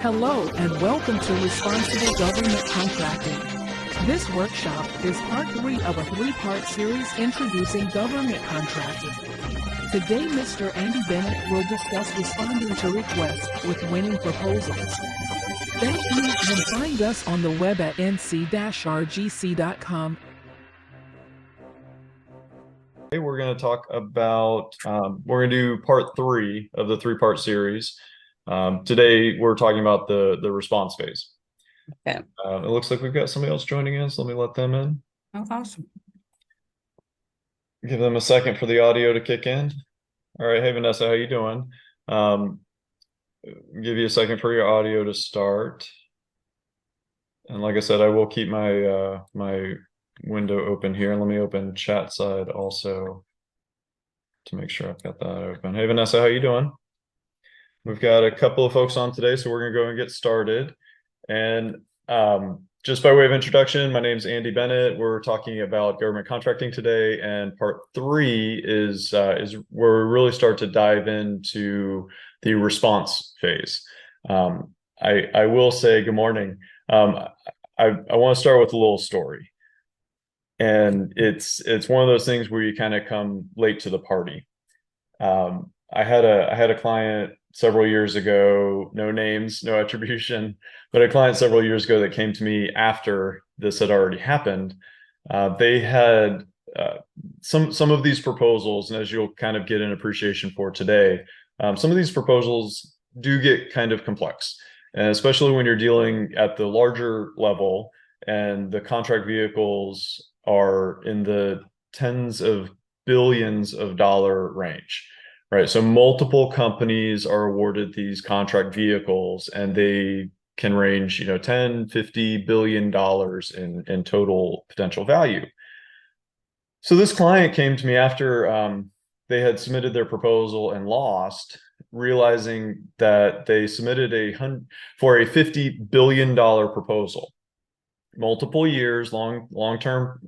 Hello and welcome to Responsible Government Contracting. This workshop is part 3 of a 3-part series introducing government contracting. Today, Mr. Andy Bennett will discuss responding to requests with winning proposals. Thank you, and find us on the web at nc-rgc.com. Today we're going to talk about, we're going to do part 3 of the 3-part series. Today we're talking about the response phase. Okay. It looks like we've got somebody else joining in, so let me let them in. Oh, awesome. Give them a second for the audio to kick in. All right, hey Vanessa, how you doing? Give you a second for your audio to start. And like I said, I will keep my my window open here. Let me open chat side also to make sure I've got that open. Hey Vanessa, how you doing? We've got a couple of folks on today, so we're going to go and get started. And just by way of introduction, my name is Andy Bennett. We're talking about government contracting today, and part 3 is where we really start to dive into the response phase. I will say good morning. I want to start with a little story, and it's one of those things where you kind of come late to the party. I had a client several years ago, no names, no attribution, but a client several years ago that came to me after this had already happened. They had some of these proposals, and as you'll kind of get an appreciation for today, some of these proposals do get kind of complex, and especially when you're dealing at the larger level and the contract vehicles are in the tens of billions of dollar range. Right. So multiple companies are awarded these contract vehicles, and they can range, 10, 50 billion dollars in total potential value. So this client came to me after they had submitted their proposal and lost, realizing that they submitted for a $50 billion proposal, multiple years, long-term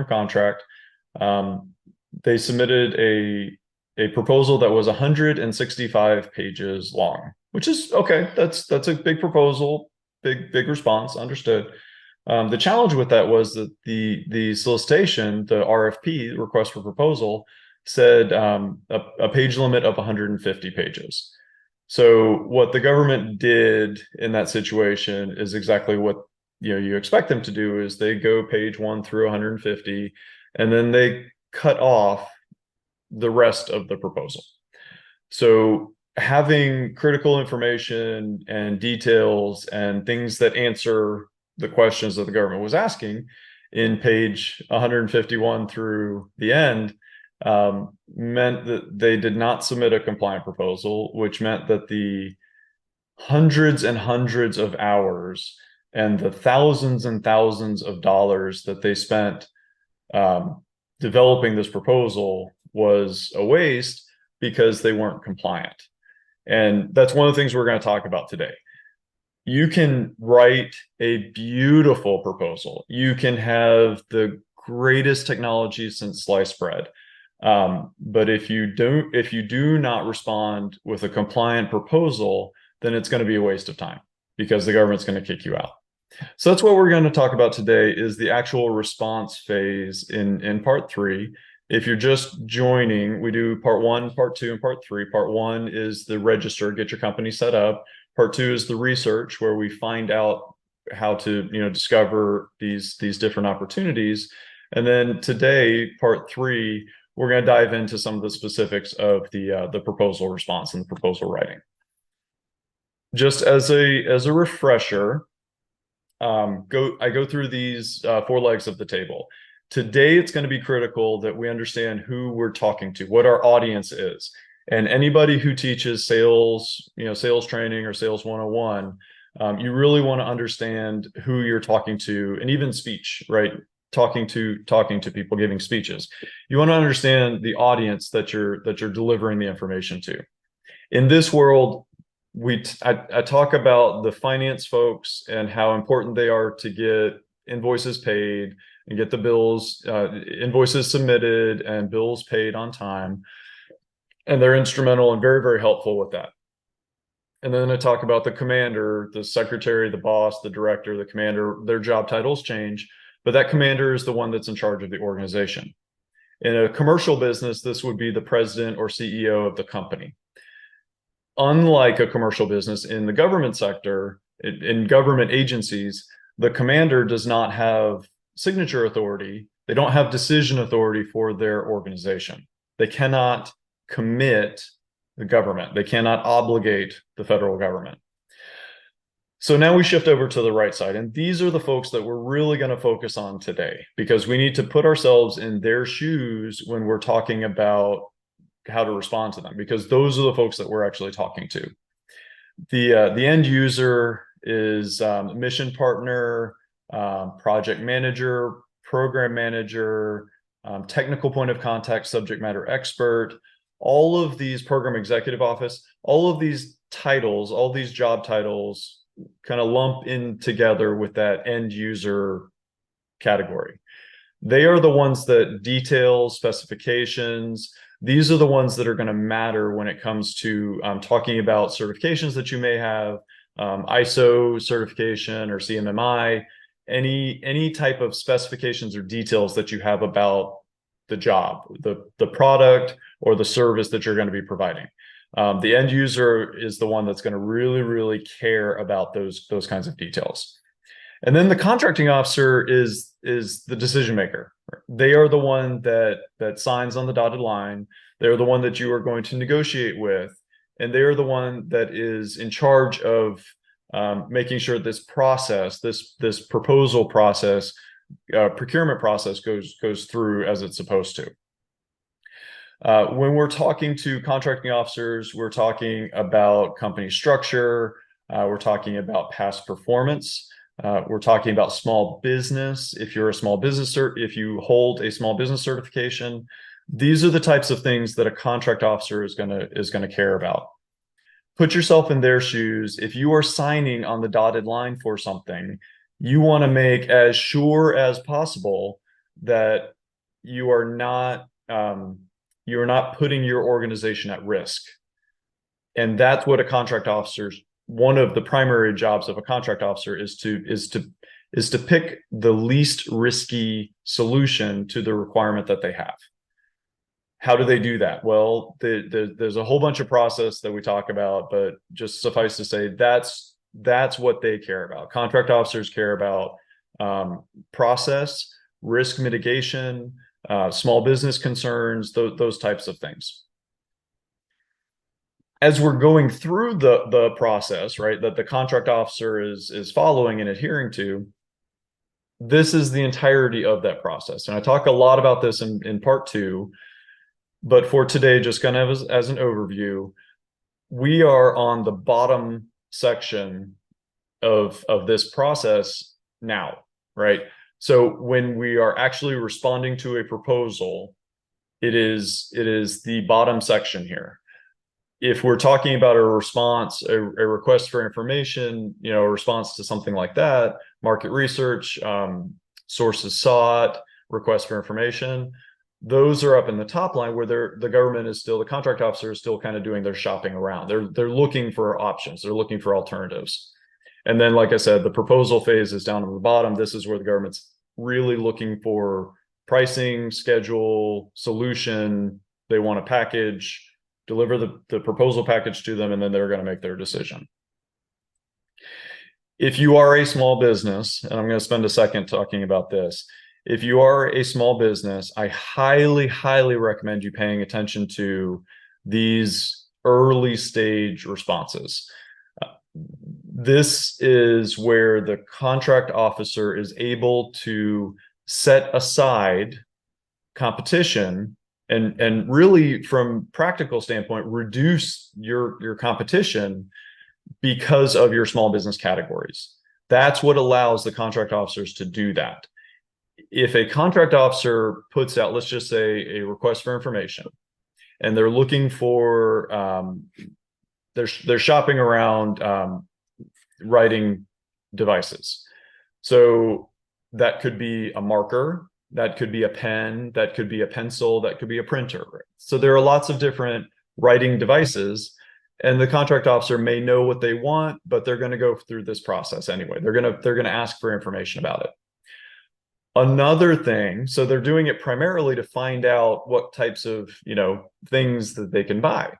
contract. They submitted a proposal that was 165 pages long, which is okay. That's a big proposal, big response, understood. The challenge with that was that the solicitation, the RFP, request for proposal, said a page limit of 150 pages. So what the government did in that situation is exactly what you expect them to do, is they go page 1 through 150, and then they cut off the rest of the proposal. So having critical information and details and things that answer the questions that the government was asking in page 151 through the end meant that they did not submit a compliant proposal, which meant that the hundreds and hundreds of hours and the thousands and thousands of dollars that they spent developing this proposal was a waste because they weren't compliant. And that's one of the things we're going to talk about today. You can write a beautiful proposal. You can have the greatest technology since sliced bread. But if you do not respond with a compliant proposal, then it's going to be a waste of time because the government's going to kick you out. So that's what we're going to talk about today, is the actual response phase in part 3. If you're just joining, we do part 1, part 2, and part 3. Part 1 is the register, get your company set up. Part 2 is the research, where we find out how to discover these different opportunities. And then today, part 3, we're going to dive into some of the specifics of the proposal response and the proposal writing. Just as a refresher, I go through these 4 legs of the table. Today, it's going to be critical that we understand who we're talking to, what our audience is. And anybody who teaches sales, sales training or sales 101, you really want to understand who you're talking to, and even speech, right? Talking to people, giving speeches. You want to understand the audience that you're delivering the information to. In this world, I talk about the finance folks and how important they are to get invoices paid and get the bills, invoices submitted and bills paid on time. And they're instrumental and very, very helpful with that. And then I talk about the commander, the secretary, the boss, the director, the commander. Their job titles change, but that commander is the one that's in charge of the organization. In a commercial business, this would be the president or CEO of the company. Unlike a commercial business, in the government sector, in government agencies, the commander does not have signature authority. They don't have decision authority for their organization. They cannot commit the government. They cannot obligate the federal government. So now we shift over to the right side, and these are the folks that we're really going to focus on today, because we need to put ourselves in their shoes when we're talking about how to respond to them, because those are the folks that we're actually talking to. The end user is mission partner, project manager, program manager, technical point of contact, subject matter expert, all of these program executive office, all of these titles, all these job titles kind of lump in together with that end user category. They are the ones that detail specifications. These are the ones that are going to matter when it comes to talking about certifications that you may have, ISO certification or CMMI, any type of specifications or details that you have about the job, the product or the service that you're going to be providing. The end user is the one that's going to really care about those kinds of details. And then the contracting officer is the decision maker. They are the one that signs on the dotted line. They're the one that you are going to negotiate with, and they're the one that is in charge of making sure this process, this proposal process, procurement process goes through as it's supposed to. When we're talking to contracting officers, we're talking about company structure. We're talking about past performance. We're talking about small business. If you're a small business, if you hold a small business certification, these are the types of things that a contract officer is gonna care about. Put yourself in their shoes. If you are signing on the dotted line for something, you want to make as sure as possible that you are not putting your organization at risk. And that's what a contract officer's, one of the primary jobs of a contract officer is to pick the least risky solution to the requirement that they have. How do they do that? Well, there's a whole bunch of process that we talk about, but just suffice to say, that's what they care about. Contract officers care about process, risk mitigation, small business concerns, those types of things. As we're going through the process, right, that the contract officer is following and adhering to, this is the entirety of that process. And I talk a lot about this in part 2, but for today, just kind of as an overview, we are on the bottom section of this process now, right? So when we are actually responding to a proposal, it is the bottom section here. If we're talking about a response, a request for information, a response to something like that, market research, sources sought, request for information, those are up in the top line where the government is still, the contract officer is still kind of doing their shopping around. They're looking for options. They're looking for alternatives. And then, like I said, the proposal phase is down at the bottom. This is where the government's really looking for pricing, schedule, solution. They want a package, deliver the proposal package to them, and then they're going to make their decision. If you are a small business, and I'm going to spend a second talking about this, if you are a small business, I highly recommend you paying attention to these early stage responses. This is where the contract officer is able to set aside competition and really, from practical standpoint, reduce your competition because of your small business categories. That's what allows the contract officers to do that. If a contract officer puts out, let's just say, a request for information, and they're looking for, they're shopping around writing devices. So that could be a marker, that could be a pen, that could be a pencil, that could be a printer. So there are lots of different writing devices. And the contract officer may know what they want, but they're going to go through this process anyway. They're going to ask for information about it. Another thing, so they're doing it primarily to find out what types of, things that they can buy.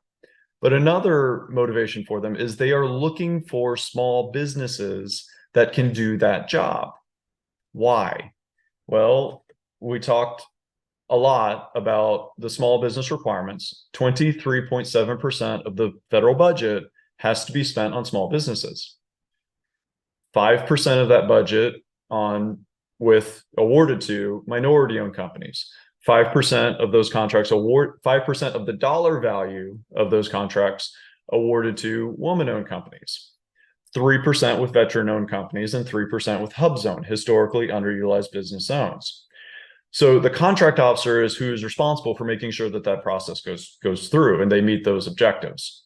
But another motivation for them is they are looking for small businesses that can do that job. Why? Well, we talked a lot about the small business requirements. 23.7% of the federal budget has to be spent on small businesses. 5% of that budget awarded to minority-owned companies. 5% of those contracts 5% of the dollar value of those contracts awarded to woman-owned companies. 3% with veteran-owned companies and 3% with hub zone, historically underutilized business zones. So the contract officer is who is responsible for making sure that that process goes through and they meet those objectives.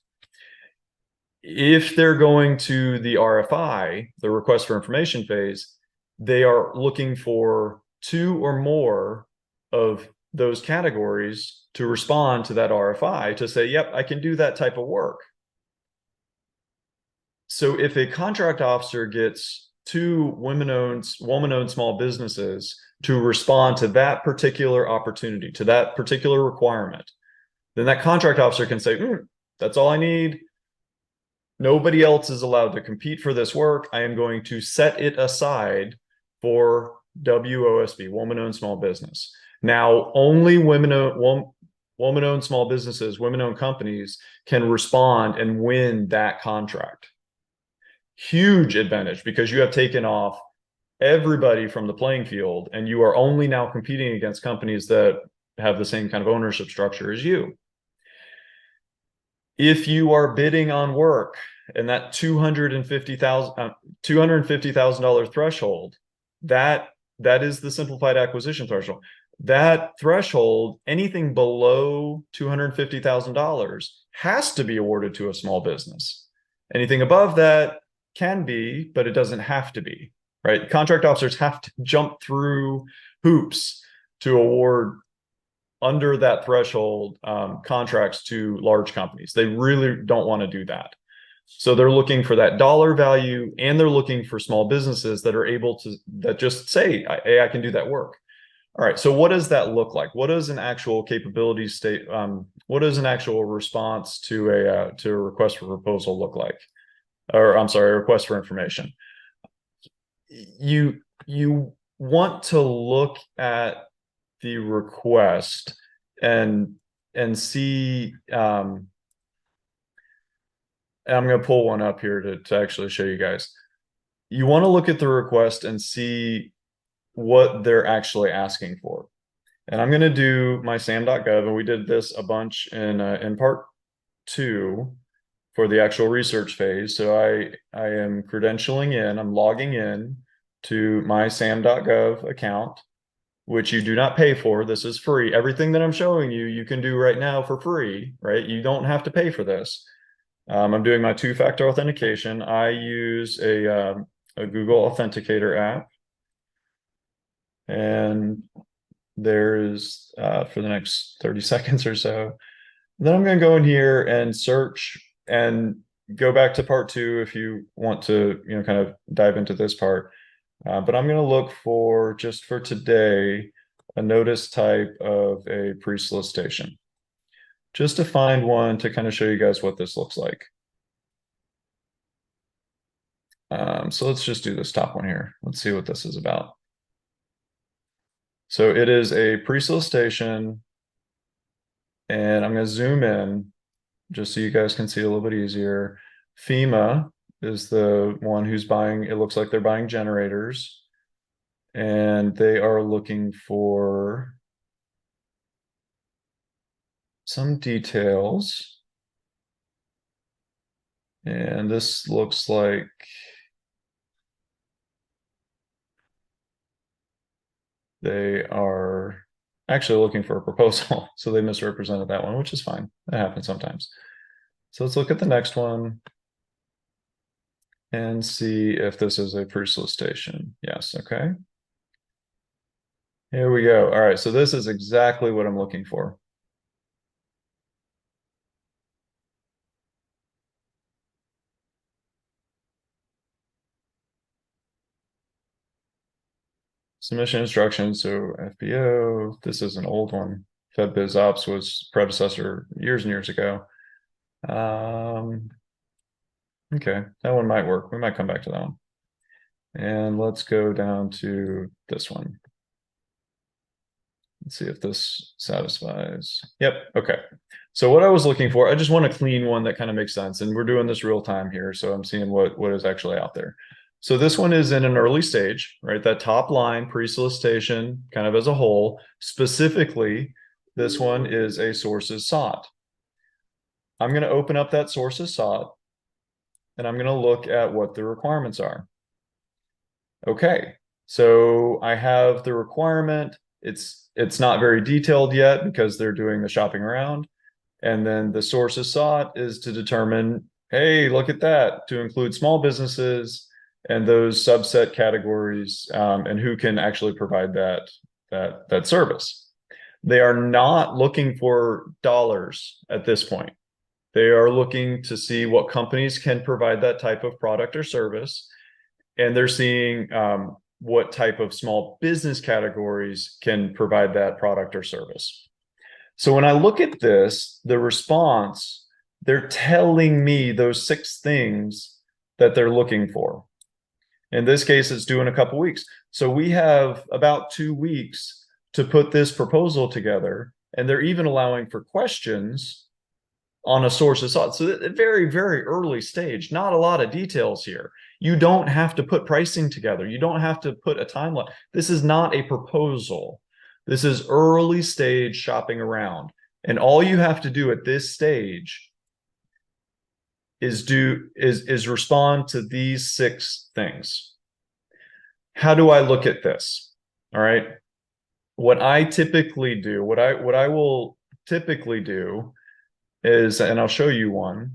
If they're going to the RFI, the request for information phase, they are looking for 2 or more of those categories to respond to that RFI to say, yep, I can do that type of work. So if a contract officer gets 2 woman-owned small businesses to respond to that particular opportunity, to that particular requirement, then that contract officer can say, that's all I need. Nobody else is allowed to compete for this work. I am going to set it aside for WOSB, woman-owned small business. Now, only woman-owned small businesses, women-owned companies can respond and win that contract. Huge advantage because you have taken off everybody from the playing field and you are only now competing against companies that have the same kind of ownership structure as you. If you are bidding on work and that $250,000 threshold, that is the simplified acquisition threshold. That threshold, anything below $250,000 has to be awarded to a small business. Anything above that can be, but it doesn't have to be, right? Contract officers have to jump through hoops to award under that threshold contracts to large companies. They really don't want to do that. So they're looking for that dollar value and they're looking for small businesses that are able to, that just say, hey, I can do that work. All right, so what does that look like? What does an actual capability state, what does an actual response to a request for proposal look like? Or I'm sorry, a request for information. You want to look at the request and see, and I'm going to pull one up here to actually show you guys. You want to look at the request and see what they're actually asking for. And I'm going to do my sam.gov, and we did this a bunch in part 2 for the actual research phase. So I am credentialing in, I'm logging in to my sam.gov account, which you do not pay for. This is free. Everything that I'm showing you, you can do right now for free, right? You don't have to pay for this. I'm doing my 2-factor authentication. I use a Google Authenticator app. And there's for the next 30 seconds or so. Then I'm going to go in here and search and go back to part 2 if you want to, kind of dive into this part. But I'm going to look for, just for today, a notice type of a pre-solicitation, just to find one to kind of show you guys what this looks like. So let's just do this top one here. Let's see what this is about. So it is a pre-solicitation, and I'm going to zoom in just so you guys can see a little bit easier. FEMA is the one who's buying, it looks like they're buying generators, and they are looking for some details. And this looks like they are actually looking for a proposal. So they misrepresented that one, which is fine. That happens sometimes. So let's look at the next one and see if this is a pre-solicitation. Yes, okay. Here we go. All right, so this is exactly what I'm looking for. submission instructions. So FBO, this is an old one. FedBizOps was predecessor years and years ago. Okay, that one might work. We might come back to that one. And let's go down to this one. Let's see if this satisfies. Yep, okay. So what I was looking for, I just want a clean one that kind of makes sense. And we're doing this real time here, so I'm seeing what is actually out there. So this one is in an early stage, right? That top line, pre-solicitation, kind of as a whole. Specifically, this one is a sources sought. I'm going to open up that sources sought, and I'm going to look at what the requirements are. Okay, so I have the requirement. It's not very detailed yet because they're doing the shopping around. And then the sources sought is to determine, hey, look at that, to include small businesses and those subset categories, and who can actually provide that service. They are not looking for dollars at this point. They are looking to see what companies can provide that type of product or service. And they're seeing what type of small business categories can provide that product or service. So when I look at this, the response, they're telling me those 6 things that they're looking for. In this case, it's due in a couple weeks. So we have about 2 weeks to put this proposal together, and they're even allowing for questions on a sources sought. So at a very, very early stage, not a lot of details here. You don't have to put pricing together. You don't have to put a timeline. This is not a proposal. This is early stage shopping around. And all you have to do at this stage is respond to these 6 things. How do I look at this? All right. What I typically do, what I will typically do is, and I'll show you one,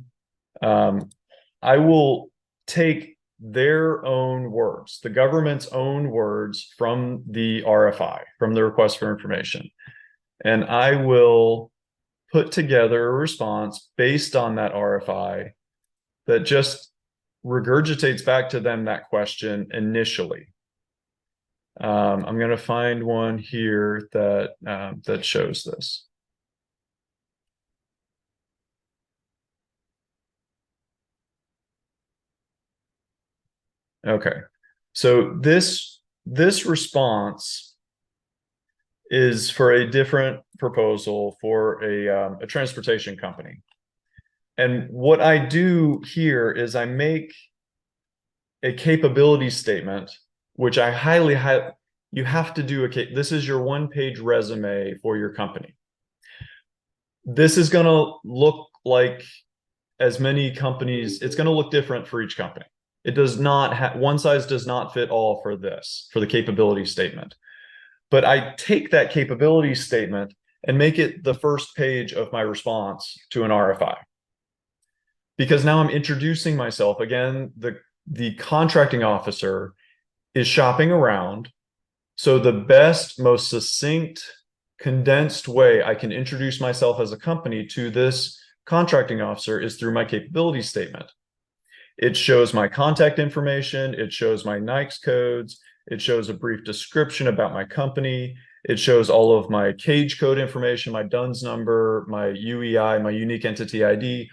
I will take their own words, the government's own words from the RFI, from the request for information. And I will put together a response based on that RFI that just regurgitates back to them that question initially. I'm going to find one here that shows this. Okay, so this response is for a different proposal for a transportation company. And what I do here is I make a capability statement, which I highly, you have to do this is your 1-page resume for your company. This is going to look like as many companies, it's going to look different for each company. It does not have, one size does not fit all for this, for the capability statement. But I take that capability statement and make it the first page of my response to an RFI. Because now I'm introducing myself. Again, the contracting officer is shopping around. So the best, most succinct, condensed way I can introduce myself as a company to this contracting officer is through my capability statement. It shows my contact information. It shows my NAICS codes. It shows a brief description about my company. It shows all of my cage code information, my DUNS number, my UEI, my unique entity ID,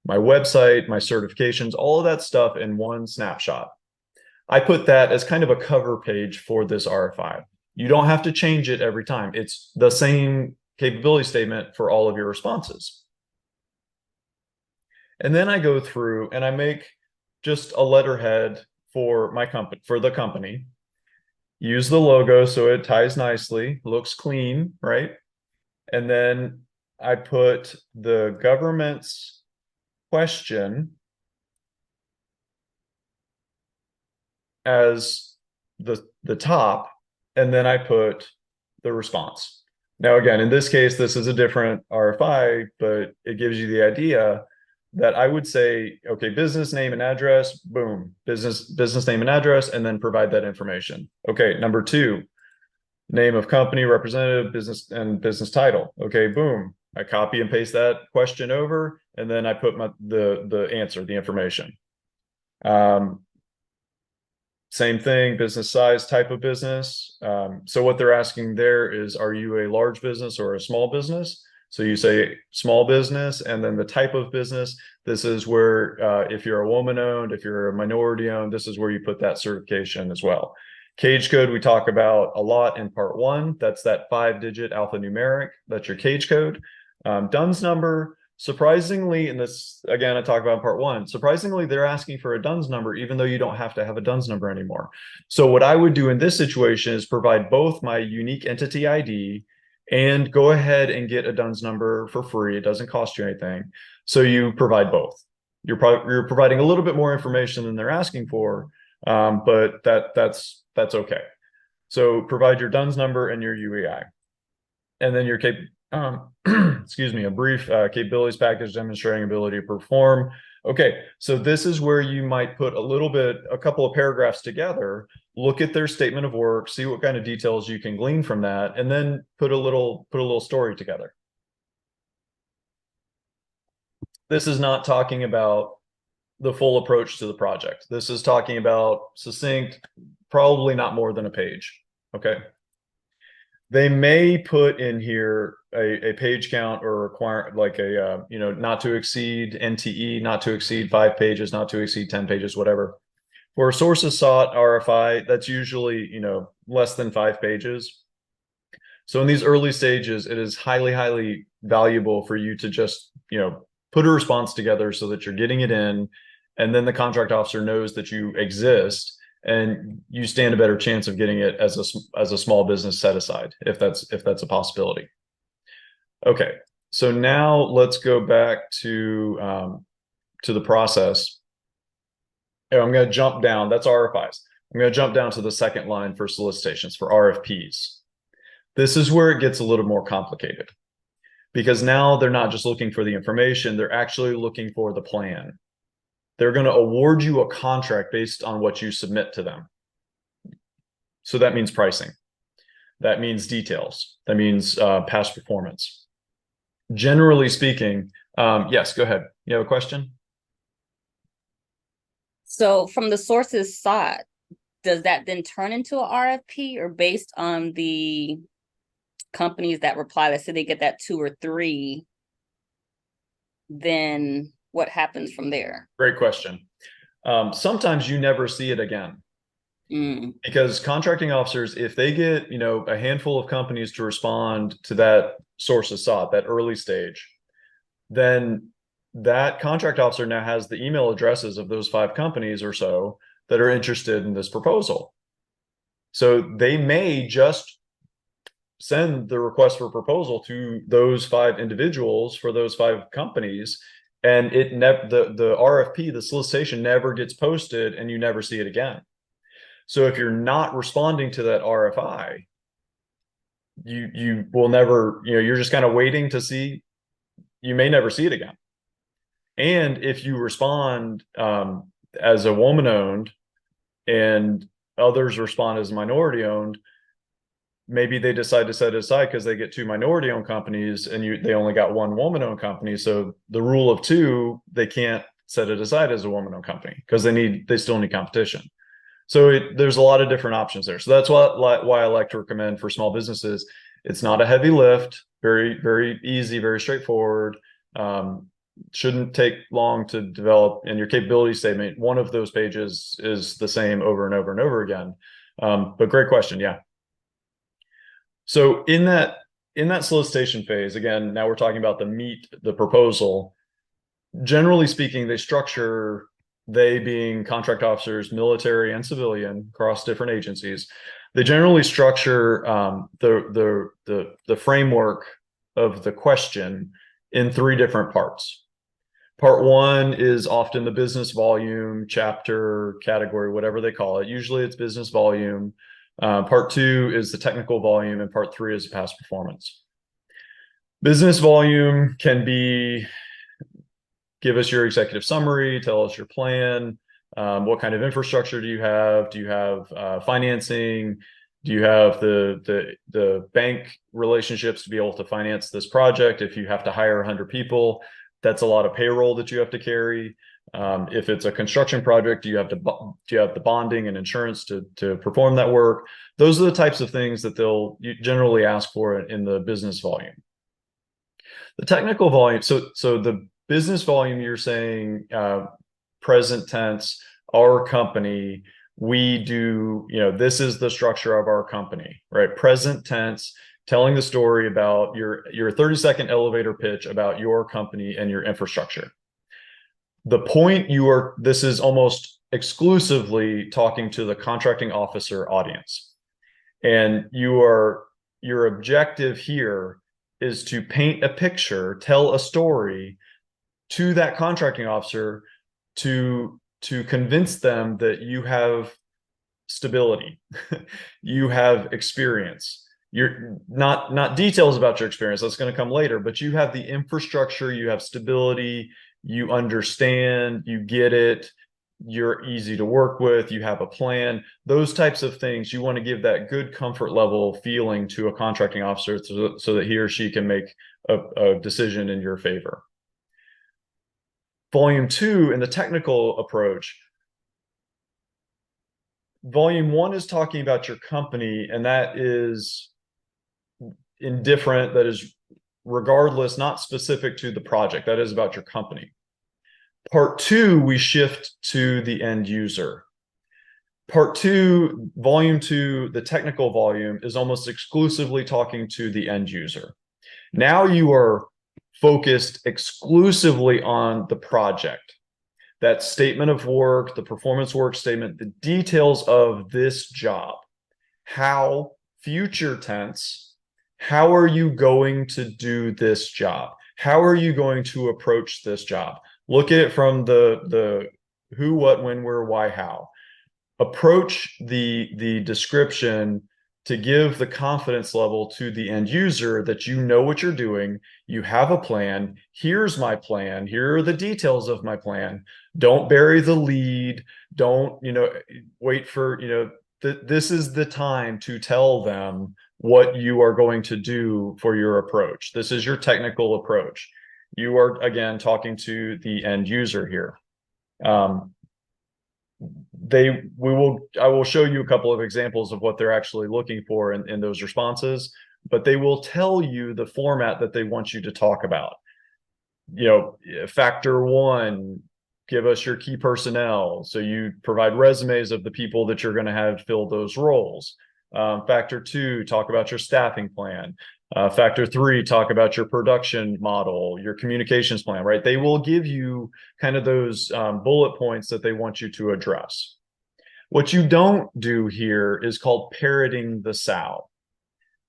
my website, my certifications, all of that stuff in one snapshot. I put that as kind of a cover page for this RFI. You don't have to change it every time. It's the same capability statement for all of your responses. And then I go through and I make just a letterhead for my company, for the company. Use the logo so it ties nicely, looks clean, right? And then I put the government's question as the top, and then I put the response. Now, again, in this case, this is a different RFI, but it gives you the idea that I would say, okay, business name and address, boom, business name and address, and then provide that information. Okay, number 2, name of company, representative, business, and business title. Okay, boom, I copy and paste that question over, and then I put the answer, the information. Same thing, business size, type of business. So what they're asking there is, are you a large business or a small business? So you say small business, and then the type of business. This is where, if you're a woman owned, if you're a minority owned, this is where you put that certification as well. Cage code we talk about a lot in part 1. That's that 5-digit alphanumeric. That's your cage code. DUNS number, surprisingly, and this again I talk about in part 1, surprisingly they're asking for a DUNS number even though you don't have to have a DUNS number anymore. So what I would do in this situation is provide both my unique entity ID and go ahead and get a DUNS number for free. It doesn't cost you anything. So you provide both. You're providing a little bit more information than they're asking for, but that's okay. So provide your DUNS number and your UEI, and then your excuse me, a brief capabilities package demonstrating ability to perform. Okay, so this is where you might put a couple of paragraphs together, look at their statement of work, see what kind of details you can glean from that, and then put a little story together. This is not talking about the full approach to the project. This is talking about succinct, probably not more than a page. Okay. They may put in here a page count or require like a, not to exceed NTE, not to exceed 5 pages, not to exceed 10 pages, whatever. For a sources sought RFI, that's usually, less than 5 pages. So in these early stages, it is highly, highly valuable for you to just, put a response together so that you're getting it in, and then the contract officer knows that you exist, and you stand a better chance of getting it as a small business set aside, if that's a possibility. Okay, so now let's go back to the process. I'm going to jump down. That's RFIs. I'm going to jump down to the second line for solicitations, for RFPs. This is where it gets a little more complicated, because now they're not just looking for the information, they're actually looking for the plan. They're going to award you a contract based on what you submit to them. So that means pricing. That means details. That means past performance. Generally speaking, yes, go ahead. You have a question? So from the sources sought, does that then turn into an RFP, or based on the companies that reply, let's say they get that 2 or 3, then what happens from there? Great question. Sometimes you never see it again. Because contracting officers, if they get, a handful of companies to respond to that sources sought, that early stage, then that contract officer now has the email addresses of those 5 companies or so that are interested in this proposal. So they may just send the request for proposal to those 5 individuals for those 5 companies, and the RFP, the solicitation, never gets posted, and you never see it again. So if you're not responding to that RFI, you will never, you're just kind of waiting to see. You may never see it again. And if you respond as a woman owned and others respond as minority owned, maybe they decide to set it aside because they get 2 minority owned companies and they only got 1 woman owned company. So the rule of 2, they can't set it aside as a woman owned company because they still need competition. So there's a lot of different options there. So that's why I like to recommend for small businesses, it's not a heavy lift, very, very easy, very straightforward. Shouldn't take long to develop. And your capability statement, one of those pages is the same over and over and over again. But great question. Yeah. So in that solicitation phase, again, now we're talking about the proposal. Generally speaking, they being contract officers, military and civilian, across different agencies, they generally structure the framework of the question in 3 different parts. Part 1 is often the business volume, chapter, category, whatever they call it. Usually it's business volume. Part 2 is the technical volume, and part 3 is past performance. Business volume can be, give us your executive summary, tell us your plan, what kind of infrastructure do you have? Do you have financing? Do you have the bank relationships to be able to finance this project? If you have to hire 100 people, that's a lot of payroll that you have to carry. If it's a construction project, do you have the bonding and insurance to perform that work? Those are the types of things that they'll generally ask for in the business volume. The technical volume, so the business volume, you're saying present tense, our company, we do, this is the structure of our company, right? Present tense, telling the story about your 30-second elevator pitch about your company and your infrastructure. The point this is almost exclusively talking to the contracting officer audience. And your objective here is to paint a picture, tell a story to that contracting officer to convince them that you have stability, you have experience. You're not details about your experience, that's going to come later, but you have the infrastructure, you have stability, you understand, you get it, you're easy to work with, you have a plan. Those types of things, you want to give that good comfort level feeling to a contracting officer so that he or she can make a decision in your favor. Volume 2, in the technical approach, Volume 1 is talking about your company, and that is indifferent, that is regardless, not specific to the project, that is about your company. Part 2, we shift to the end user. Part 2, Volume 2, the technical volume, is almost exclusively talking to the end user. Now you are focused exclusively on the project. That statement of work, the performance work statement, the details of this job. How, future tense, how are you going to do this job? How are you going to approach this job? Look at it from the who, what, when, where, why, how. Approach the description to give the confidence level to the end user that you know what you're doing, you have a plan, here's my plan, here are the details of my plan. Don't bury the lead, don't, wait for, this is the time to tell them what you are going to do for your approach. This is your technical approach. You are, again, talking to the end user here. I will show you a couple of examples of what they're actually looking for in those responses, but they will tell you the format that they want you to talk about. Factor 1, give us your key personnel. So you provide resumes of the people that you're going to have fill those roles. Factor 2, talk about your staffing plan. Factor 3, talk about your production model, your communications plan, right? They will give you kind of those bullet points that they want you to address. What you don't do here is called parroting the sow.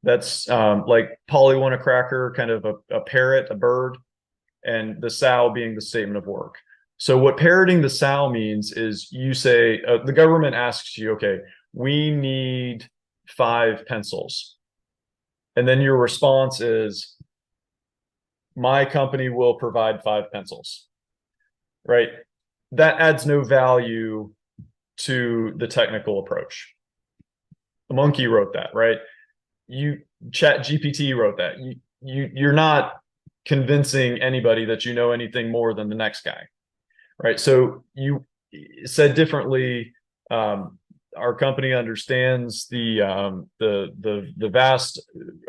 That's like Polly want a cracker, kind of a parrot, a bird, and the sow being the statement of work. So what parroting the sow means is you say, the government asks you, okay, we need 5 pencils. And then your response is, my company will provide 5 pencils, right? That adds no value to the technical approach. A monkey wrote that, right? ChatGPT wrote that. You're not convincing anybody that you know anything more than the next guy, right? So you said differently, our company understands the vast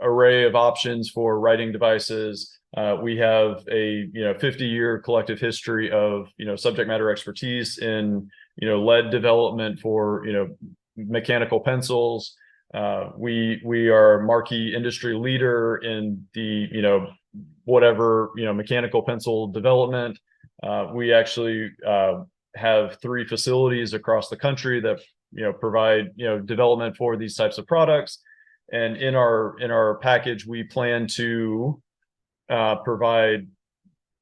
array of options for writing devices. We have a 50-year collective history of subject matter expertise in lead development for mechanical pencils. We are a marquee industry leader in the whatever mechanical pencil development. We actually have 3 facilities across the country that provide development for these types of products, and in our package we plan to provide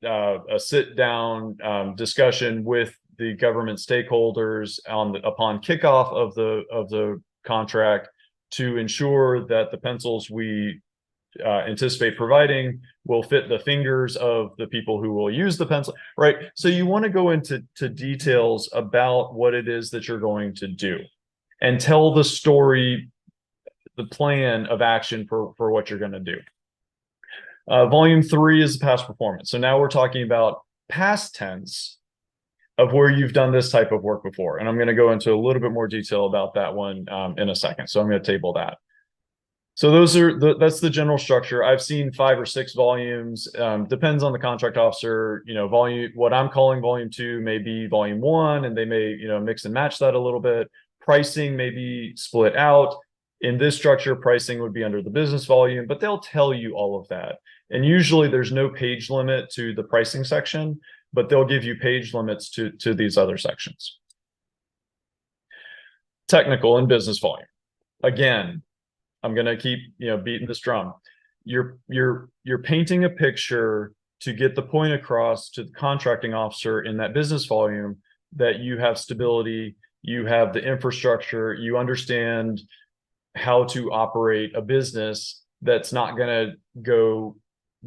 a sit-down discussion with the government stakeholders upon kickoff of the contract to ensure that the pencils we anticipate providing will fit the fingers of the people who will use the pencil, right? So you want to go into details about what it is that you're going to do and tell the story, the plan of action for what you're going to do. Volume 3 is past performance. So now we're talking about past tense, of where you've done this type of work before. And I'm going to go into a little bit more detail about that one in a second. So I'm going to table that. So that's the general structure. I've seen 5 or 6 volumes. Depends on the contract officer. Volume, what I'm calling volume 2 may be volume 1, and they may mix and match that a little bit. Pricing may be split out. In this structure, pricing would be under the business volume, but they'll tell you all of that. And usually there's no page limit to the pricing section, but they'll give you page limits to these other sections. Technical and business volume. Again, I'm going to keep beating this drum. You're painting a picture to get the point across to the contracting officer in that business volume that you have stability, you have the infrastructure, you understand how to operate a business that's not going to go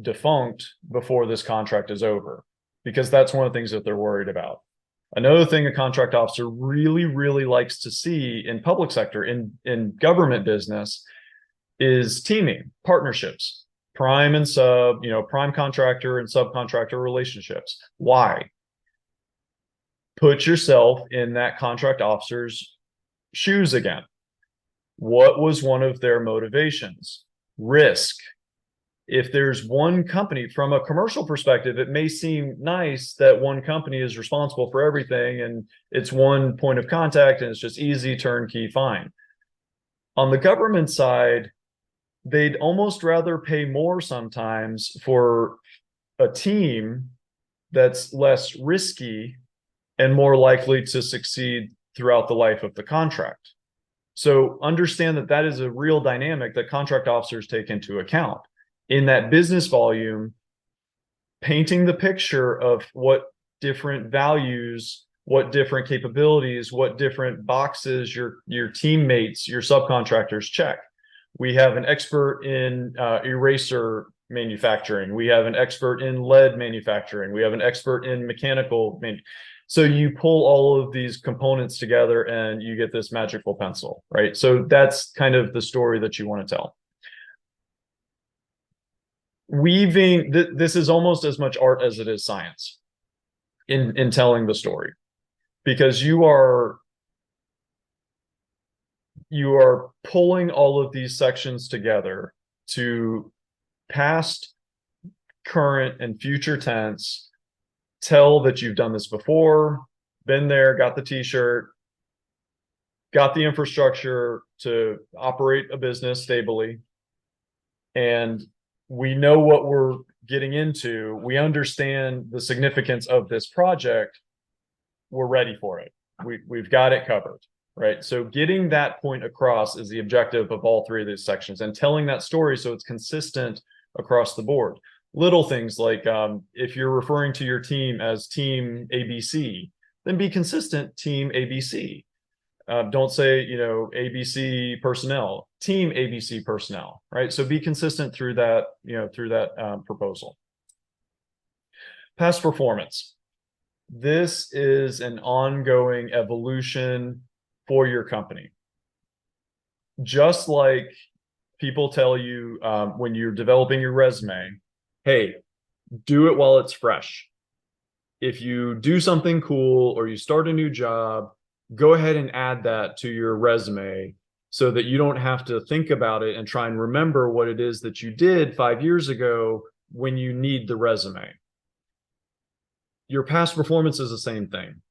defunct before this contract is over, because that's one of the things that they're worried about. Another thing a contract officer really, really likes to see in public sector, in government business, is teaming, partnerships, prime and sub, prime contractor and subcontractor relationships. Why? Put yourself in that contract officer's shoes again. What was one of their motivations? Risk. If there's one company, from a commercial perspective, it may seem nice that one company is responsible for everything and it's one point of contact and it's just easy, turnkey, fine. On the government side, they'd almost rather pay more sometimes for a team that's less risky and more likely to succeed throughout the life of the contract. So understand that that is a real dynamic that contract officers take into account. In that business volume, painting the picture of what different values, what different capabilities, what different boxes your teammates, your subcontractors check. We have an expert in eraser manufacturing. We have an expert in lead manufacturing. We have an expert in mechanical. So you pull all of these components together and you get this magical pencil, right? So that's kind of the story that you want to tell. Weaving, this is almost as much art as it is science in telling the story, because you are pulling all of these sections together to past, current, and future tense tell that you've done this before, been there, got the t-shirt, got the infrastructure to operate a business stably, and we know what we're getting into. We understand the significance of this project. We're ready for it. We've got it covered. Right. So getting that point across is the objective of all 3 of these sections, and telling that story so it's consistent across the board. Little things like if you're referring to your team as team ABC, then be consistent, team ABC. Don't say, ABC personnel, team ABC personnel, right? So be consistent through that, proposal. Past performance. This is an ongoing evolution for your company. Just like people tell you when you're developing your resume, hey, do it while it's fresh. If you do something cool or you start a new job, go ahead and add that to your resume so that you don't have to think about it and try and remember what it is that you did 5 years ago when you need the resume. Your past performance is the same thing.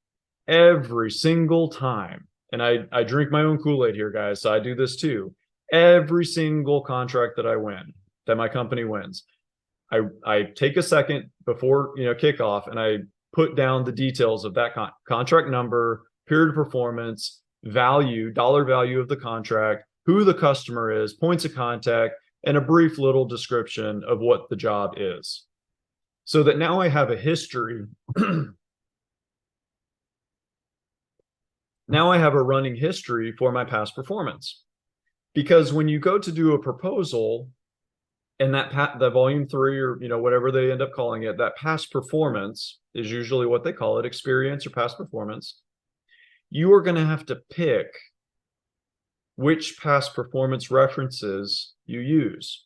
Every single time, and I drink my own Kool-Aid here, guys, so I do this too. Every single contract that I win, that my company wins, I take a second before kickoff and I put down the details of that contract number, period of performance, value, dollar value of the contract, who the customer is, points of contact, and a brief little description of what the job is. So that now I have a history. Now I have a running history for my past performance. Because when you go to do a proposal, and the volume 3 or whatever they end up calling it, that past performance is usually what they call it, experience or past performance. You are going to have to pick which past performance references you use.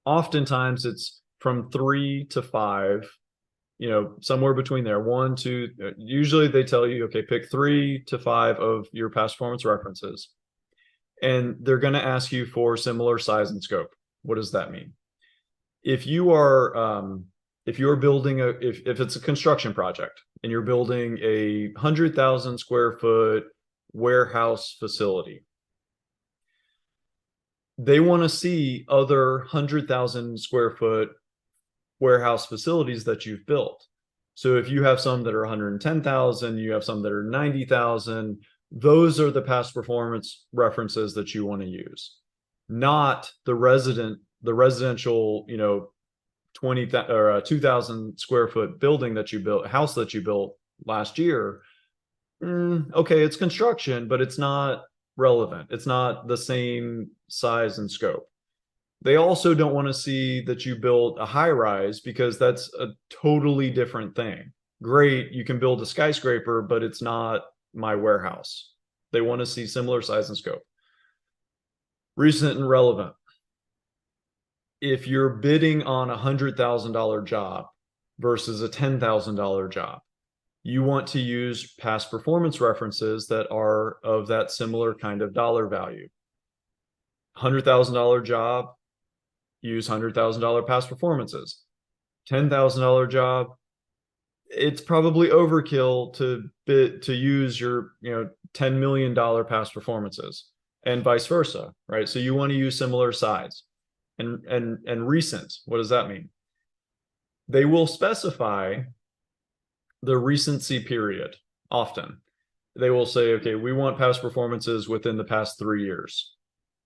Oftentimes it's from 3 to 5 you know, somewhere between there. 1, 2, usually they tell you, okay, pick 3 to 5 of your past performance references. And they're going to ask you for similar size and scope. What does that mean? If you're building if it's a construction project and you're building a 100,000 square foot warehouse facility, they want to see other 100,000 square foot warehouse facilities that you've built. So if you have some that are 110,000, you have some that are 90,000, those are the past performance references that you want to use, not the residential, you know, 20,000 or 2,000 square foot building that you built, house that you built last year. Okay, it's construction, but it's not relevant. It's not the same size and scope. They also don't want to see that you built a high rise, because that's a totally different thing. Great, you can build a skyscraper, but it's not my warehouse. They want to see similar size and scope. Recent and relevant. If you're bidding on a $100,000 job versus a $10,000 job, you want to use past performance references that are of that similar kind of dollar value. $100,000 job, use $100,000 past performances. $10,000 job, it's probably overkill to use your, you know, $10 million past performances, and vice versa, right? So you want to use similar size. And recent, what does that mean? They will specify the recency period. Often they will say, okay, we want past performances within the past 3 years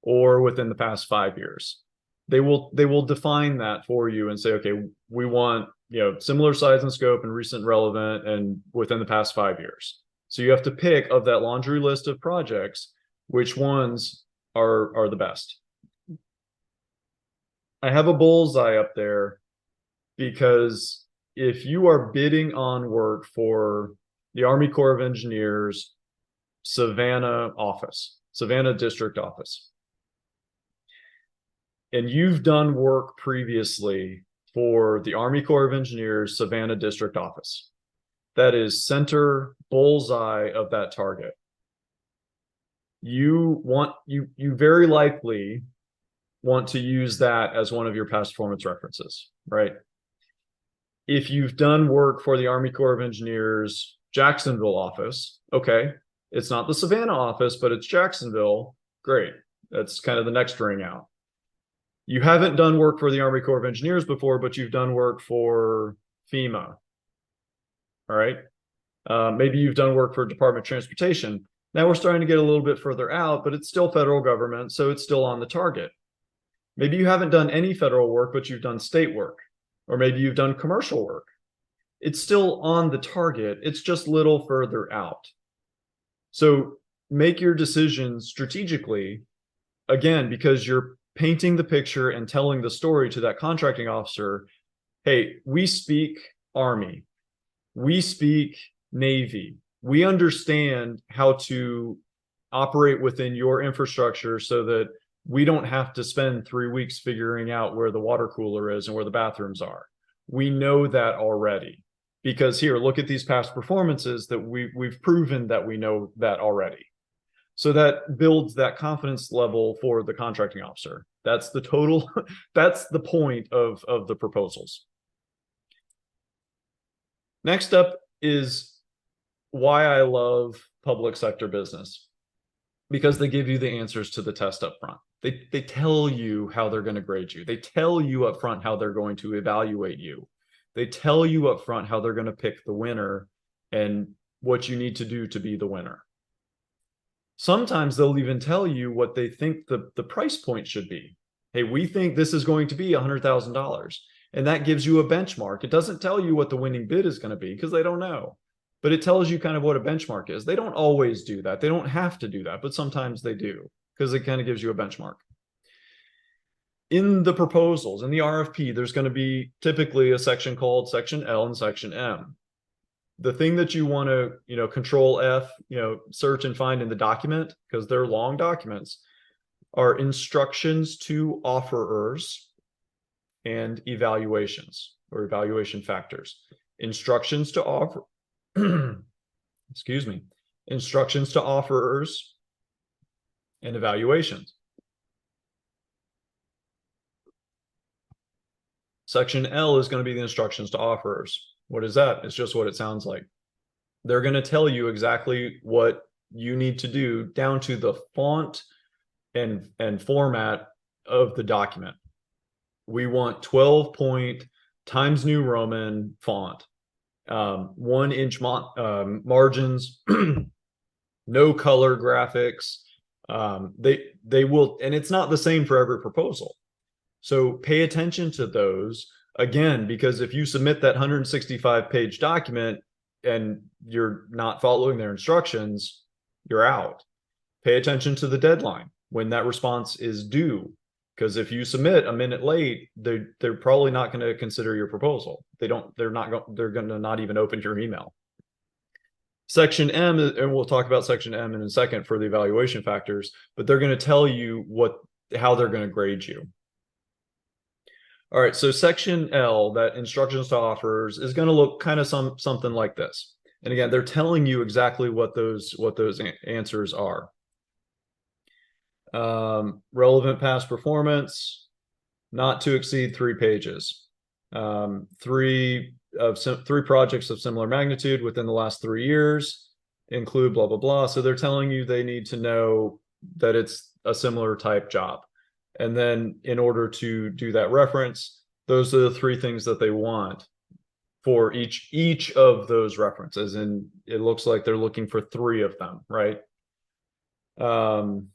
or within the past 5 years. They will define that for you and say, okay, we want, you know, similar size and scope and recent, relevant, and within the past 5 years. So you have to pick of that laundry list of projects, which ones are the best. I have a bullseye up there because if you are bidding on work for the Army Corps of Engineers Savannah office, Savannah district office, and you've done work previously for the Army Corps of Engineers Savannah district office, that is center bullseye of that target, you very likely want to use that as one of your past performance references, right? If you've done work for the Army Corps of Engineers Jacksonville office, okay, it's not the Savannah office, but it's Jacksonville, great. That's kind of the next ring out. You haven't done work for the Army Corps of Engineers before, but you've done work for FEMA, all right? Maybe you've done work for Department of Transportation. Now we're starting to get a little bit further out, but it's still federal government, so it's still on the target. Maybe you haven't done any federal work, but you've done state work, or maybe you've done commercial work. It's still on the target. It's just a little further out. So make your decisions strategically, again, because you're painting the picture and telling the story to that contracting officer. Hey, we speak Army, we speak Navy, we understand how to operate within your infrastructure so that we don't have to spend 3 weeks figuring out where the water cooler is and where the bathrooms are. We know that already, because here, look at these past performances that we've proven that we know that already. So that builds that confidence level for the contracting officer. That's the total, that's the point of the proposals. Next up is why I love public sector business, because they give you the answers to the test up front. They tell you how they're going to grade you. They tell you up front how they're going to evaluate you. They tell you up front how they're going to pick the winner and what you need to do to be the winner. Sometimes they'll even tell you what they think the price point should be. Hey, we think this is going to be $100,000. And that gives you a benchmark. It doesn't tell you what the winning bid is going to be because they don't know. But it tells you kind of what a benchmark is. They don't always do that. They don't have to do that, but sometimes they do, because it kind of gives you a benchmark. In the proposals, in the RFP, there's going to be typically a section called Section L and Section M. The thing that you want to, Control F, search and find in the document, because they're long documents, are instructions to offerers and evaluations or evaluation factors. instructions to offer, excuse me, instructions to offerers, and evaluations. Section L is going to be the instructions to offerers. What is that? It's just what it sounds like. They're going to tell you exactly what you need to do down to the font and format of the document. We want 12-point Times New Roman font, 1-inch margins, no color graphics. They will, and it's not the same for every proposal. So pay attention to those again, because if you submit that 165-page document and you're not following their instructions, you're out. Pay attention to the deadline when that response is due, because if you submit a minute late, they're probably not going to consider your proposal. They're going to not even open your email. Section M, and we'll talk about section M in a second for the evaluation factors, but they're going to tell you how they're going to grade you. All right, so section L, that instructions to offerers, is going to look kind of something like this. And again, they're telling you exactly what those answers are. Relevant past performance, not to exceed 3 pages. 3 projects of similar magnitude within the last 3 years, include blah, blah, blah. So they're telling you they need to know that it's a similar type job. And then in order to do that reference, those are the 3 things that they want for each of those references. And it looks like they're looking for 3 of them, right? And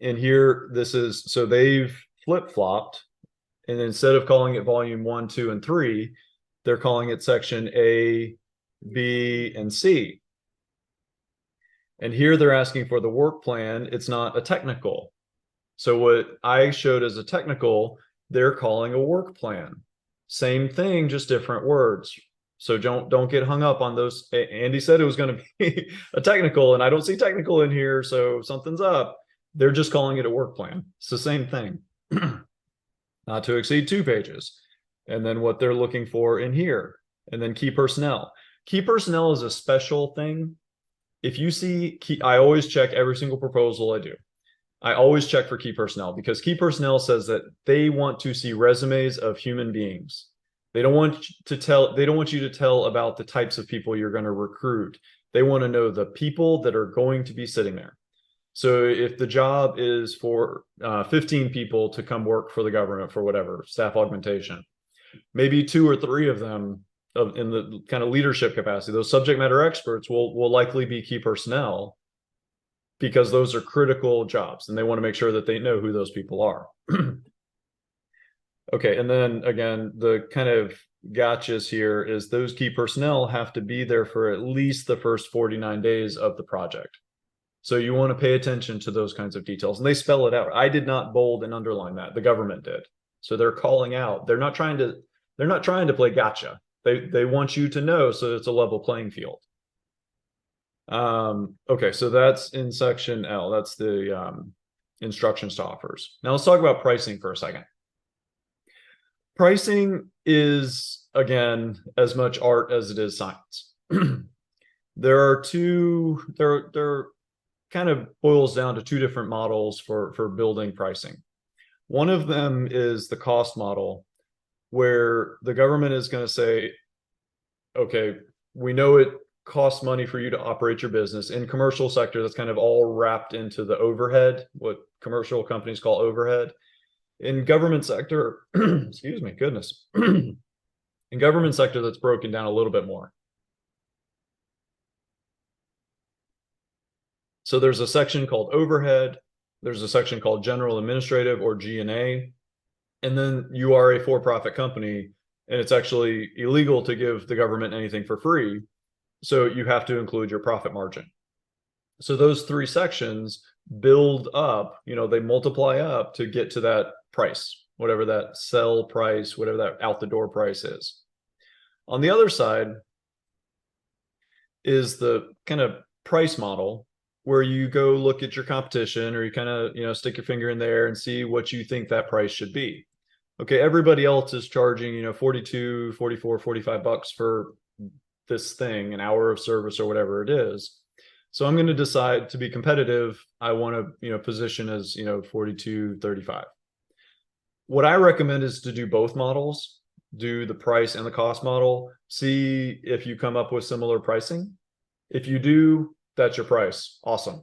here, so they've flip-flopped, and instead of calling it volume 1, 2, and 3, they're calling it section A, B, and C. And here they're asking for the work plan. It's not a technical. So what I showed as a technical, they're calling a work plan. Same thing, just different words. So don't get hung up on those. Andy said it was going to be a technical, and I don't see technical in here, so something's up. They're just calling it a work plan. It's the same thing. Not to exceed 2 pages. And then what they're looking for in here. And then key personnel. Key personnel is a special thing. If you see I always check every single proposal I do. I always check for key personnel, because key personnel says that they want to see resumes of human beings. They don't want you to tell about the types of people you're going to recruit. They want to know the people that are going to be sitting there. So if the job is for 15 people to come work for the government for whatever, staff augmentation, maybe 2 or 3 of them in the kind of leadership capacity, those subject matter experts will likely be key personnel, because those are critical jobs and they want to make sure that they know who those people are. Okay, and then again, the kind of gotchas here is those key personnel have to be there for at least the first 49 days of the project. So you want to pay attention to those kinds of details, and they spell it out. I did not bold and underline that. The government did. So they're calling out. They're not trying to play gotcha. They want you to know, so it's a level playing field. Okay, so that's in section L. That's the instructions to offers. Now let's talk about pricing for a second. Pricing is, again, as much art as it is science. There kind of boils down to 2 different models for building pricing. One of them is the cost model, where the government is going to say, okay, we know it costs money for you to operate your business. In commercial sector, that's kind of all wrapped into the overhead, what commercial companies call overhead. In government sector, excuse me, goodness. In government sector, that's broken down a little bit more. So there's a section called overhead. There's a section called general administrative, or G&A. And then you are a for-profit company, and it's actually illegal to give the government anything for free. So you have to include your profit margin. So those 3 sections build up, they multiply up to get to that price, whatever that sell price, whatever that out the door price is. On the other side is the kind of price model, where you go look at your competition, or you kind of, stick your finger in there and see what you think that price should be. Okay, everybody else is charging, $42, $44, $45 for this thing, an hour of service or whatever it is. So I'm going to decide to be competitive. I want to, position as, 42.35. What I recommend is to do both models, do the price and the cost model, see if you come up with similar pricing. If you do, that's your price. Awesome.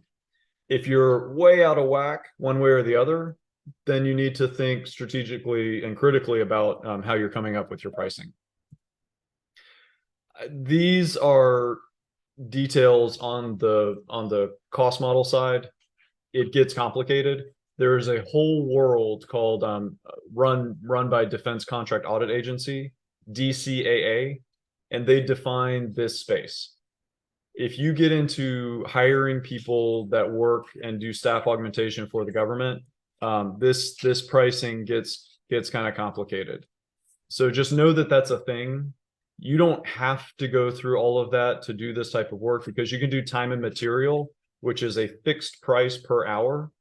If you're way out of whack one way or the other, then you need to think strategically and critically about how you're coming up with your pricing. These are details on the cost model side. It gets complicated. There's a whole world called run by Defense Contract Audit Agency, DCAA, and they define this space. If you get into hiring people that work and do staff augmentation for the government, this pricing gets kind of complicated. So just know that that's a thing. You don't have to go through all of that to do this type of work, because you can do time and material, which is a fixed price per hour,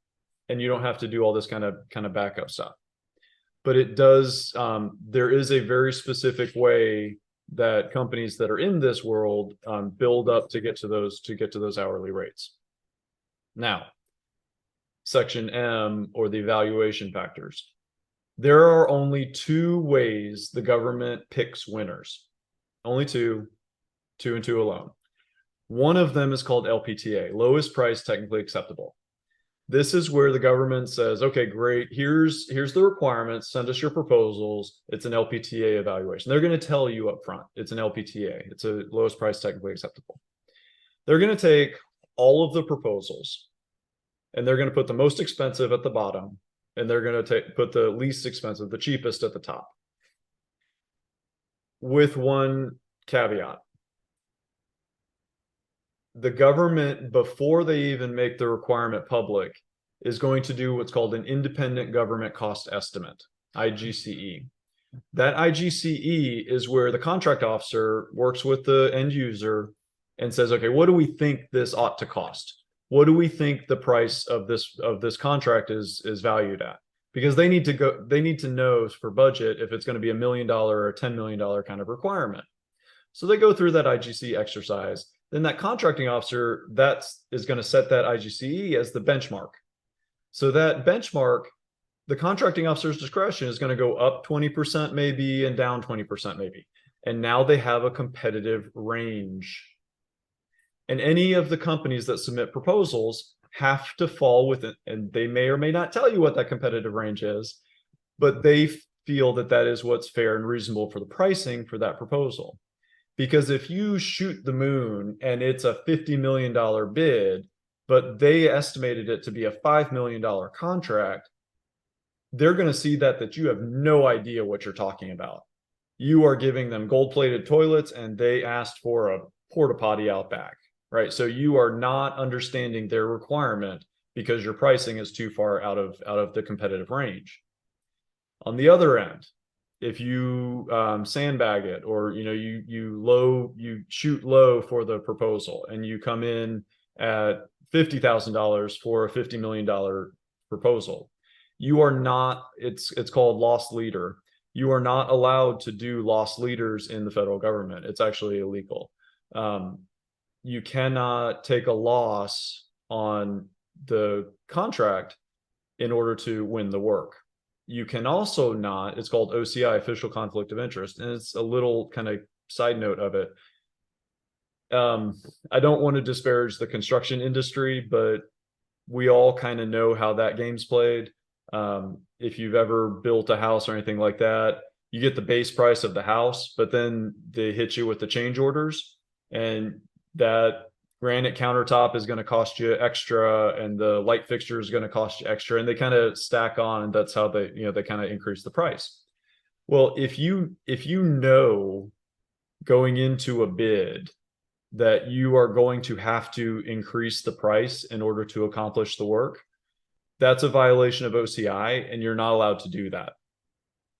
and you don't have to do all this kind of backup stuff. But it does, there is a very specific way that companies that are in this world build up to get to those hourly rates. Now, section M, or the evaluation factors. There are only two ways the government picks winners. Only two and two alone. One of them is called LPTA, lowest price technically acceptable. This is where the government says, okay, great, here's the requirements, send us your proposals. It's an LPTA evaluation. They're going to tell you up front, it's an LPTA. It's a lowest price technically acceptable. They're going to take all of the proposals, and they're going to put the most expensive at the bottom, and they're going to put the least expensive, the cheapest, at the top. With one caveat. The government, before they even make the requirement public, is going to do what's called an independent government cost estimate, IGCE. That IGCE is where the contract officer works with the end user and says, okay, what do we think this ought to cost? What do we think the price of this contract is valued at? Because they need to know for budget if it's going to be $1 million or $10 million kind of requirement. So they go through that IGC exercise. Then that contracting officer is going to set that IGCE as the benchmark. So that benchmark, the contracting officer's discretion is going to go up 20% maybe and down 20% maybe. And now they have a competitive range. And any of the companies that submit proposals have to fall within, and they may or may not tell you what that competitive range is, but they feel that that is what's fair and reasonable for the pricing for that proposal. Because if you shoot the moon and it's a $50 million bid, but they estimated it to be a $5 million contract, they're going to see that you have no idea what you're talking about. You are giving them gold-plated toilets and they asked for a porta potty out back, right? So you are not understanding their requirement because your pricing is too far out of the competitive range. On the other end, if you sandbag it, or you shoot low for the proposal and you come in at $50,000 for a $50 million proposal, you are not, it's called loss leader. You are not allowed to do loss leaders in the federal government. It's actually illegal. You cannot take a loss on the contract in order to win the work. You can also not, it's called OCI, official conflict of interest. And it's a little kind of side note of it. I don't want to disparage the construction industry, but we all kind of know how that game's played. If you've ever built a house or anything like that, you get the base price of the house, but then they hit you with the change orders, and that granite countertop is going to cost you extra, and the light fixture is going to cost you extra, and they kind of stack on, and that's how they kind of increase the price. Well, if you know going into a bid that you are going to have to increase the price in order to accomplish the work, that's a violation of OCI, and you're not allowed to do that.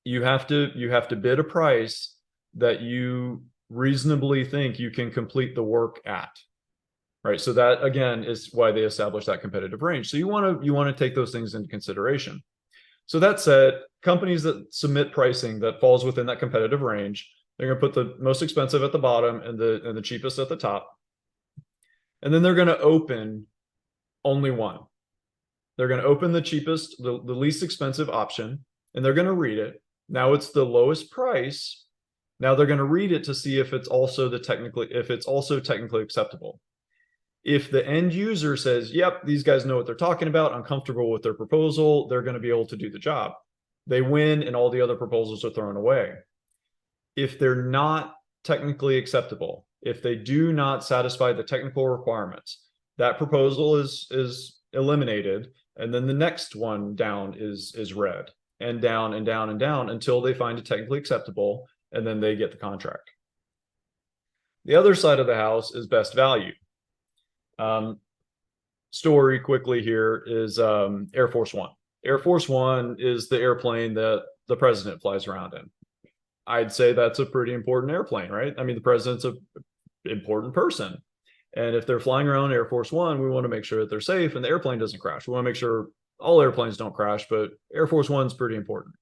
You have to bid a price that you reasonably think you can complete the work at. Right. So that, again, is why they established that competitive range. So you want to take those things into consideration. So that said, companies that submit pricing that falls within that competitive range, They're going to put the most expensive at the bottom and the cheapest at the top. And then they're going to open only one. They're going to open the cheapest, the least expensive option, and they're going to read it. Now it's the lowest price. Now they're going to read it to see if it's also technically acceptable. If the end user says, yep, these guys know what they're talking about, I'm comfortable with their proposal, they're going to be able to do the job. They win and all the other proposals are thrown away. If they're not technically acceptable, if they do not satisfy the technical requirements, that proposal is eliminated, and then the next one down is read, and down and down and down until they find it technically acceptable, and then they get the contract. The other side of the house is best value. Story quickly here is Air Force One. Air Force One is the airplane that the president flies around in. I'd say that's a pretty important airplane, right? I mean, the president's an important person. And if they're flying around Air Force One, we want to make sure that they're safe and the airplane doesn't crash. We want to make sure all airplanes don't crash, but Air Force One's pretty important.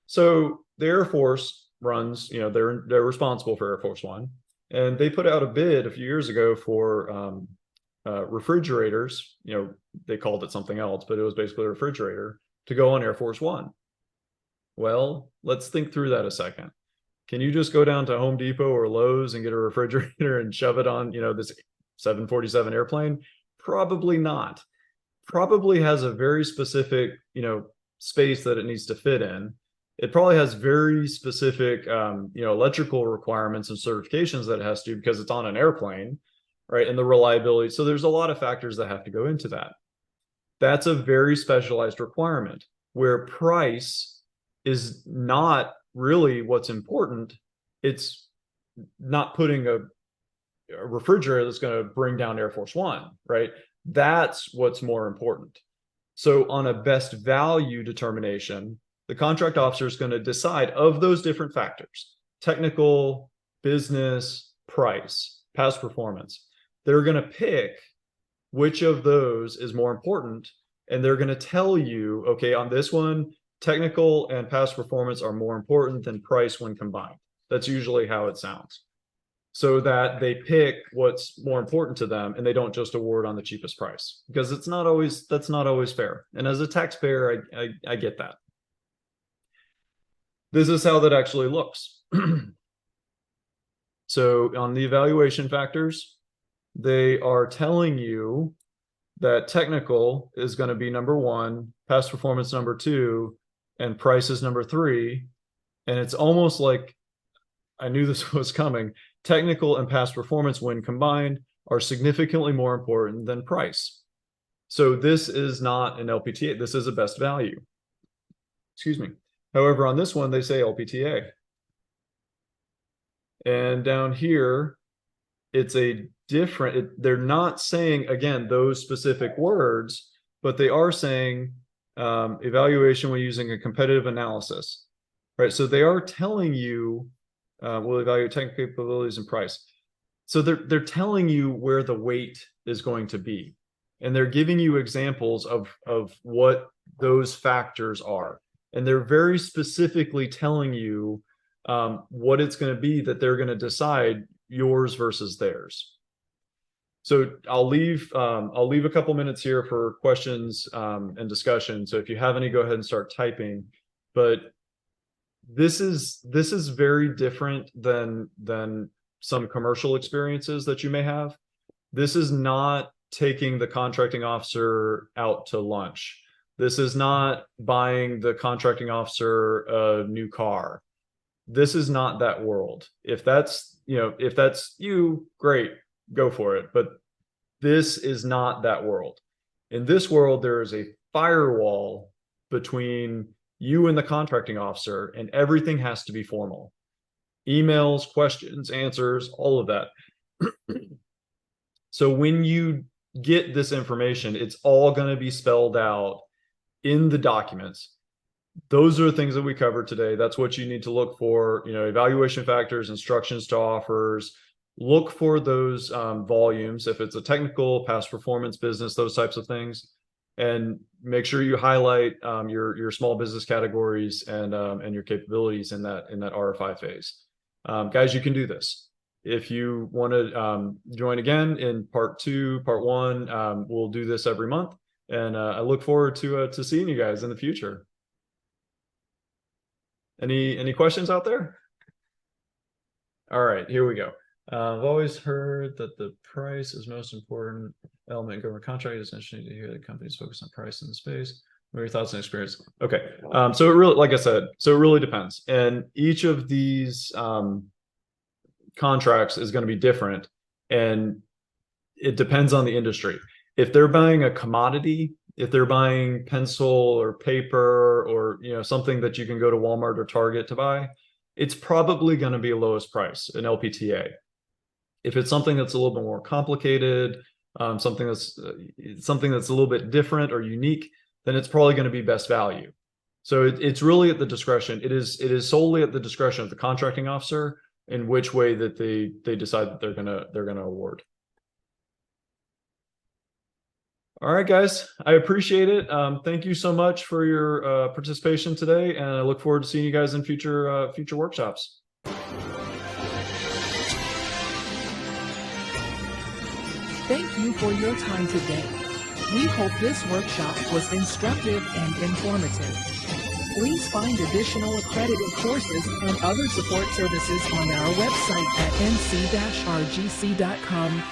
So the Air Force runs, they're responsible for Air Force One. And they put out a bid a few years ago for refrigerators. They called it something else, but it was basically a refrigerator to go on Air Force One. Well, let's think through that a second. Can you just go down to Home Depot or Lowe's and get a refrigerator and shove it on, this 747 airplane? Probably not. Probably has a very specific, space that it needs to fit in. It probably has very specific, electrical requirements and certifications that it has to, because it's on an airplane, right? And the reliability. So there's a lot of factors that have to go into that. That's a very specialized requirement where price is not really what's important. It's not putting a refrigerator that's going to bring down Air Force One, right? That's what's more important. So on a best value determination, the contract officer is going to decide of those different factors: technical, business, price, past performance. They're going to pick which of those is more important, and they're going to tell you, okay, on this one, technical and past performance are more important than price when combined. That's usually how it sounds. So that they pick what's more important to them, and they don't just award on the cheapest price, because that's not always fair. And as a taxpayer, I get that. This is how that actually looks. So on the evaluation factors, they are telling you that technical is going to be number one, past performance number two, and price is number three. And it's almost like I knew this was coming. Technical and past performance, when combined, are significantly more important than price. So this is not an LPTA. This is a best value. Excuse me. However, on this one, they say LPTA. And down here, it's a different, they're not saying, again, those specific words, but they are saying evaluation when using a competitive analysis, right? So they are telling you, we'll evaluate technical capabilities and price. So they're telling you where the weight is going to be. And they're giving you examples of what those factors are. And they're very specifically telling you what it's going to be that they're going to decide yours versus theirs. So I'll leave a couple minutes here for questions and discussion. So if you have any, go ahead and start typing. But this is very different than some commercial experiences that you may have. This is not taking the contracting officer out to lunch. This is not buying the contracting officer a new car. This is not that world. If that's you, great, go for it. But this is not that world. In this world, there is a firewall between you and the contracting officer, and everything has to be formal. Emails, questions, answers, all of that. So when you get this information, it's all going to be spelled out in the documents. Those are the things that we covered today. That's what you need to look for, evaluation factors, instructions to offers. Look for those volumes. If it's a technical, past performance, business, those types of things. And make sure you highlight your small business categories and your capabilities in that RFI phase. Guys, you can do this. If you want to join again in part 1, we'll do this every month. And I look forward to seeing you guys in the future. Any questions out there? All right, here we go. I've always heard that the price is most important element in government contract. It's interesting to hear that companies focus on price in the space. What are your thoughts and experience? Okay, so it really, like I said, so it really depends. And each of these contracts is going to be different, and it depends on the industry. If they're buying a commodity, if they're buying pencil or paper or something that you can go to Walmart or Target to buy, it's probably going to be lowest price, an LPTA. If it's something that's a little bit more complicated, something that's a little bit different or unique, then it's probably going to be best value. So it's really at the discretion. It is solely at the discretion of the contracting officer in which way that they decide that they're gonna award. All right, guys, I appreciate it. Thank you so much for your participation today, and I look forward to seeing you guys in future workshops. Thank you for your time today. We hope this workshop was instructive and informative. Please find additional accredited courses and other support services on our website at nc-rgc.com